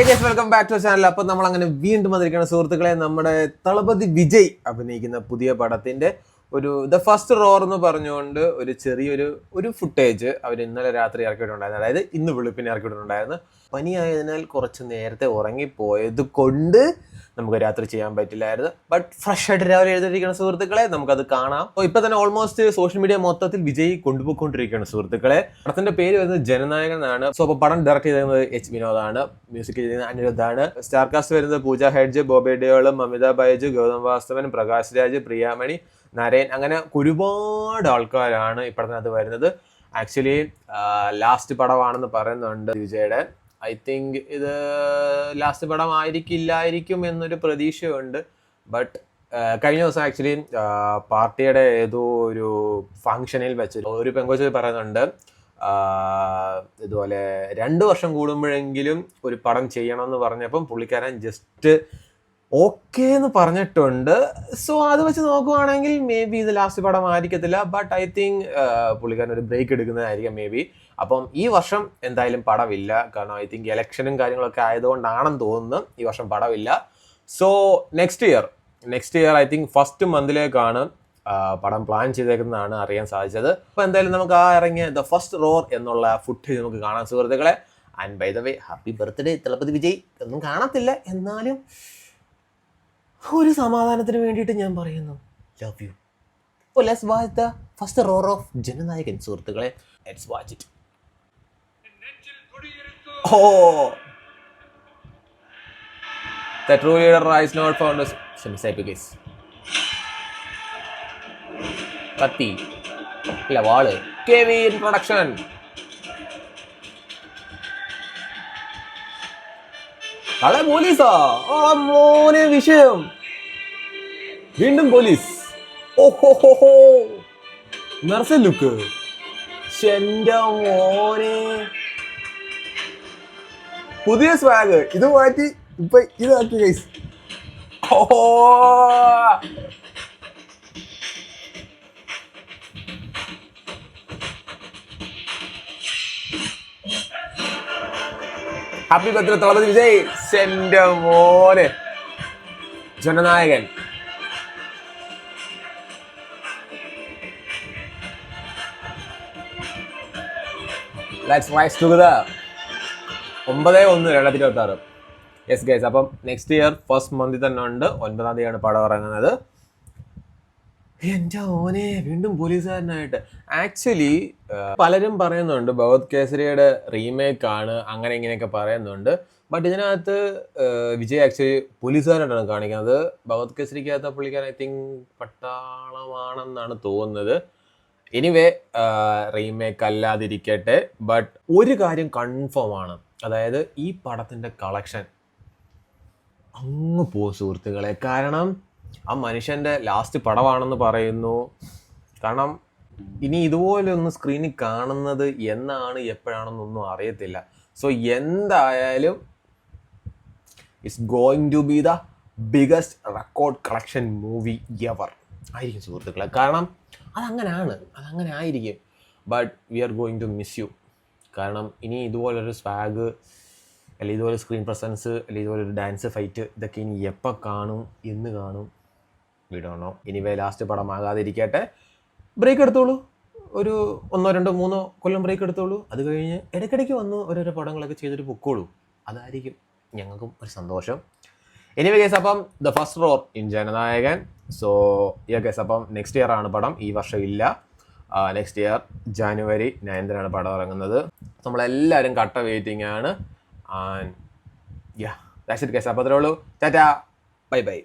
Welcome back to channel. അപ്പൊ നമ്മൾ അങ്ങനെ വീണ്ടും വന്നിരിക്കുന്ന സുഹൃത്തുക്കളെ, നമ്മുടെ തളപതി വിജയ് അഭിനയിക്കുന്ന പുതിയ പടത്തിന്റെ ദ ഫസ്റ്റ് റോർ എന്ന് പറഞ്ഞുകൊണ്ട് ഒരു ചെറിയൊരു ഫുട്ടേജ് അവർ ഇന്നലെ രാത്രി ഇറക്കിയിട്ടുണ്ടായിരുന്നു. അതായത് ഇന്ന് വെളുപ്പിനെ ഇറക്കിയിട്ടുണ്ടായിരുന്നു. പനിയായതിനാൽ കുറച്ച് നേരത്തെ ഉറങ്ങിപ്പോയത് കൊണ്ട് നമുക്ക് രാത്രി ചെയ്യാൻ പറ്റില്ലായിരുന്നു. ബട്ട് ഫ്രഷ് ആയിട്ട് രാവിലെ എഴുതിയിരിക്കുന്ന സുഹൃത്തുക്കളെ, നമുക്കത് കാണാം. അപ്പോൾ ഇപ്പൊ തന്നെ ഓൾമോസ്റ്റ് സോഷ്യൽ മീഡിയ മൊത്തത്തിൽ വിജയ് കൊണ്ടുപോയിക്കൊണ്ടിരിക്കുകയാണ് സുഹൃത്തുക്കളെ. പടത്തിന്റെ പേര് വരുന്നത് ജനനായകൻ എന്നാണ്. സോ അപ്പോൾ പടം ഡയറക്ട് ചെയ്തിരുന്നത് എച്ച് വിനോദാണ്, മ്യൂസിക് ചെയ്തിരുന്നത് അനിരുദ്ധാണ്. സ്റ്റാർ കാസ്റ്റ് വരുന്നത് പൂജ ഹെഡ്ജ്, ബോബി ഡിയോൾ, മമിത ബൈജു, ഗൗതം വാസ്തവൻ, പ്രകാശ് രാജ്, പ്രിയാമണി, നരേൻ, അങ്ങനെ ഒരുപാട് ആൾക്കാരാണ് ഈ പടത്തിനകത്ത് വരുന്നത്. ആക്ച്വലി ലാസ്റ്റ് പടമാണെന്ന് പറയുന്നുണ്ട് വിജയുടെ. ഐ തിങ്ക് ഇത് ലാസ്റ്റ് പടം ആയിരിക്കില്ലായിരിക്കും എന്നൊരു പ്രതീക്ഷയുണ്ട്. ബട്ട് കഴിഞ്ഞ ദിവസം ആക്ച്വലി പാർട്ടിയുടെ ഏതോ ഒരു ഫംഗ്ഷനിൽ വെച്ച് ഒരു പെങ്കൊച്ച് പറയുന്നുണ്ട്, ഇതുപോലെ 2 വർഷം കൂടുമ്പോഴെങ്കിലും ഒരു പടം ചെയ്യണമെന്ന് പറഞ്ഞപ്പം പുള്ളിക്കാരൻ ജസ്റ്റ് ഓക്കെ എന്ന് പറഞ്ഞിട്ടുണ്ട്. സോ അത് വെച്ച് നോക്കുവാണെങ്കിൽ മേ ബി ഇത് ലാസ്റ്റ് പടം ആയിരിക്കത്തില്ല. ബട്ട് ഐ തിങ്ക് പുള്ളിക്കാരൻ ഒരു ബ്രേക്ക് എടുക്കുന്നതായിരിക്കും മേ ബി. അപ്പം ഈ വർഷം എന്തായാലും പടമില്ല. കാരണം ഐ തിങ്ക് ഇലക്ഷനും കാര്യങ്ങളൊക്കെ ആയതുകൊണ്ടാണെന്ന് തോന്നുന്നു ഈ വർഷം പടമില്ല. So next year I think first മന്തിലേക്കാണ് പടം പ്ലാൻ ചെയ്തേക്കുന്നതാണ് അറിയാൻ സാധിച്ചത്. അപ്പോൾ എന്തായാലും നമുക്ക് ആ ഇറങ്ങിയ ദ ഫസ്റ്റ് റോർ എന്നുള്ള ഫുട്ടേജ് നമുക്ക് കാണാൻ സുഹൃത്തുക്കളെ. And by the way happy birthday Thalapathy Vijay. ഒന്നും കാണത്തില്ല, എന്നാലും ഒരു സമാധാനത്തിന് വേണ്ടിയിട്ട് ഞാൻ പറയുന്നു ലവ് യു. അപ്പോൾ let's watch the first roar of Jananayagan സുഹൃത്തുക്കളെ. Let's watch it. The true leader is not found as Semsepicus. കത്തി ഇല്ല വാള്. Kevin production. കളെ പോലീസാ. മോനെ വിഷയം. വീണ്ടും പോലീസ്. ഓഹോ നർസൻ ലുക്ക്. എന്റെ മോനെ പുതിയ സ്വാഗ്. ഇത് മാറ്റി ഇപ്പൊ ഇതാക്കി ഗൈസ്. ഓഹോ ഹാപ്പി ബർത്ത്ഡേ തളപതി വിജയ്. എന്റെ മോനെ Jananayakan. Let's rise together. 9/1/2026. Yes guys. അപ്പം നെക്സ്റ്റ് ഇയർ ഫസ്റ്റ് മന്തിൽ തന്നെ ഉണ്ട്. 9-ാം തീയതിയാണ് പടം ഇറങ്ങുന്നത്. എൻ്റെ ഓനെ വീണ്ടും പോലീസുകാരനായിട്ട്. ആക്ച്വലി പലരും പറയുന്നുണ്ട് ഭഗവത് കേസരിയുടെ റീമേക്ക് ആണ്, അങ്ങനെ ഇങ്ങനെയൊക്കെ പറയുന്നുണ്ട്. ബട്ട് ഇതിനകത്ത് വിജയ് ആക്ച്വലി പോലീസുകാരായിട്ടാണ് കാണിക്കുന്നത്. ഭഗവത് കേസരിക്കകത്ത് പുള്ളിക്കാരൻ ഐ തിങ്ക് പട്ടാളമാണെന്നാണ് തോന്നുന്നത്. Anyway remake അല്ലാതിരിക്കട്ടെ. ബട്ട് ഒരു കാര്യം കൺഫേം ആണ്, അതായത് ഈ പടത്തിൻ്റെ കളക്ഷൻ അങ്ങ് പോകും സുഹൃത്തുക്കളെ. കാരണം ആ മനുഷ്യൻ്റെ ലാസ്റ്റ് പടമാണെന്ന് പറയുന്നു. കാരണം ഇനി ഇതുപോലെ ഒന്ന് സ്ക്രീനിൽ കാണുന്നത് എന്നാണ് എപ്പോഴാണെന്നൊന്നും അറിയത്തില്ല. സോ എന്തായാലും it's going to be the biggest record collection movie ever ആയിരിക്കും സുഹൃത്തുക്കളെ. കാരണം അതങ്ങനെ ആയിരിക്കും. But we are going to miss you. കാരണം ഇനി ഇതുപോലൊരു സ്വാഗ്, അല്ലെങ്കിൽ ഇതുപോലെ സ്ക്രീൻ പ്രസൻസ്, അല്ലെങ്കിൽ ഇതുപോലൊരു ഡാൻസ് ഫൈറ്റ്, ഇതൊക്കെ ഇനി എപ്പോൾ കാണും, എന്ന് കാണും, വിടണോ. ഇനിവേ ലാസ്റ്റ് പടമാകാതിരിക്കട്ടെ. ബ്രേക്ക് എടുത്തോളൂ. ഒരു 1, 2, 3 കൊല്ലം ബ്രേക്ക് എടുത്തോളൂ. അത് കഴിഞ്ഞ് ഇടയ്ക്കിടയ്ക്ക് വന്ന് ഓരോരോ പടങ്ങളൊക്കെ ചെയ്തിട്ട് പൊക്കോളൂ. അതായിരിക്കും ഞങ്ങൾക്കും ഒരു സന്തോഷം. എനിവേ ഗൈസ്, അപ്പം the first roar in Jananayagan. So guys, അപ്പം നെക്സ്റ്റ് ഇയർ ആണ് പടം, ഈ വർഷം ഇല്ല. നെക്സ്റ്റ് ഇയർ January 9 പടം ഇറങ്ങുന്നത്. നമ്മളെല്ലാവരും കട്ട വെയിറ്റിംഗ് ആണ്. And yeah that's it guys. അപ്പോൾ അത്രേ ഉള്ളൂ. Tata, bye bye.